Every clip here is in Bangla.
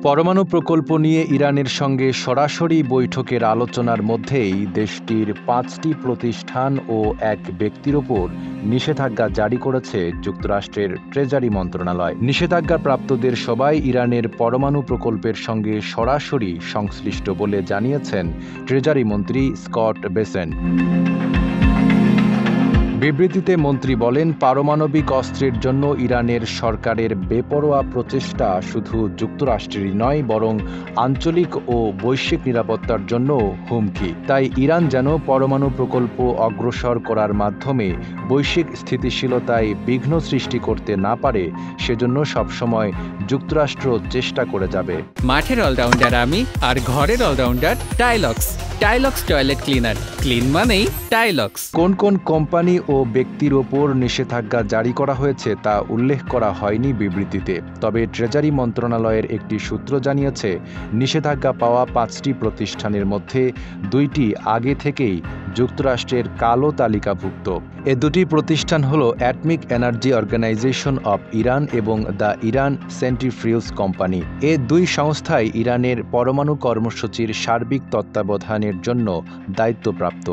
পরমাণু প্রকল্প নিয়ে ইরানের সঙ্গে সরাসরি বৈঠকের আলোচনার মধ্যেই দেশটির ৫টি প্রতিষ্ঠান ও এক ব্যক্তির ওপর নিষেধাজ্ঞা জারি করেছে যুক্তরাষ্ট্রের ট্রেজারি মন্ত্রণালয়। নিষেধাজ্ঞাপ্রাপ্তদের সবাই ইরানের পরমাণু প্রকল্পের সঙ্গে সরাসরি সংশ্লিষ্ট বলে জানিয়েছেন ট্রেজারি মন্ত্রী স্কট বেসেন্ট। বিবৃতিতে মন্ত্রী বলেন, পারমাণবিক অস্ত্রের জন্য ইরানের সরকারের বেপরোয়া প্রচেষ্টা শুধু যুক্তরাষ্ট্রেরই নয়, বরং আঞ্চলিক ও বৈশ্বিক নিরাপত্তার জন্য হুমকি। তাই ইরান যেন পরমাণু প্রকল্প অগ্রসর করার মাধ্যমে বৈশ্বিক স্থিতিশীলতায় বিঘ্ন সৃষ্টি করতে না পারে, সেজন্য সবসময় যুক্তরাষ্ট্র চেষ্টা করে যাবে। মাঠের অলরাউন্ডার আমি, আর ঘরের অলরাউন্ডার টাইলক্স। টাইলক্স টয়লেট ক্লিনার, ক্লিন মানেই টাইলক্স। কোন কোন কোম্পানি ও ব্যক্তির ওপর নিষেধাজ্ঞা জারি করা হয়েছে তা উল্লেখ করা হয়নি বিবৃতিতে। তবে ট্রেজারি মন্ত্রণালয়ের একটি সূত্র জানিয়েছে, নিষেধাজ্ঞা পাওয়া ৫টি প্রতিষ্ঠানের মধ্যে ২টি আগে থেকেই যুক্তরাষ্ট্রের কালো তালিকাভুক্ত। এ দুটি প্রতিষ্ঠান হল atomic energy organisation of Iran এবং দ্য ইরান সেন্ট্রিফিউজ কোম্পানি। এ দুই সংস্থাই ইরানের পরমাণু কর্মসূচির সার্বিক তত্ত্বাবধানের জন্য দায়িত্বপ্রাপ্ত।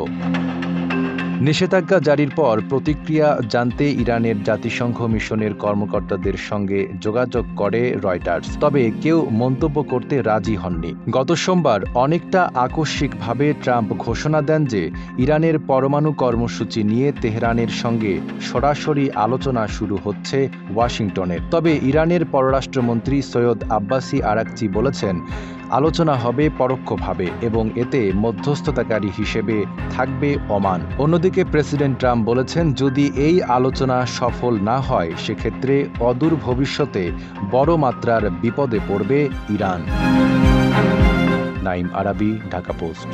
নিষেধাজ্ঞা জারির পর প্রতিক্রিয়া জানতে ইরানের জাতিসংঘ মিশনের কর্মকর্তাদের সঙ্গে যোগাযোগ করে রয়টার্স, তবে কেউ মন্তব্য করতে রাজি হননি। গত সোমবার অনেকটা আকস্মিকভাবে ট্রাম্প ঘোষণা দেন যে ইরানের পরমাণু কর্মসূচি নিয়ে তেহরানের সঙ্গে সরাসরি আলোচনা শুরু হচ্ছে ওয়াশিংটনের। তবে ইরানের পররাষ্ট্রমন্ত্রী সৈয়দ আব্বাসি আরাকচি বলেছেন, আলোচনা হবে পরোক্ষভাবে এবং এতে মধ্যস্থতাকারী হিসেবে থাকবে ওমান। অন্যদিকে প্রেসিডেন্ট ট্রাম্প বলেছেন, যদি এই আলোচনা সফল না হয় সেক্ষেত্রে অদূর ভবিষ্যতে বড় মাত্রার বিপদে পড়বে ইরান। নাঈম আরাবী, ঢাকা পোস্ট।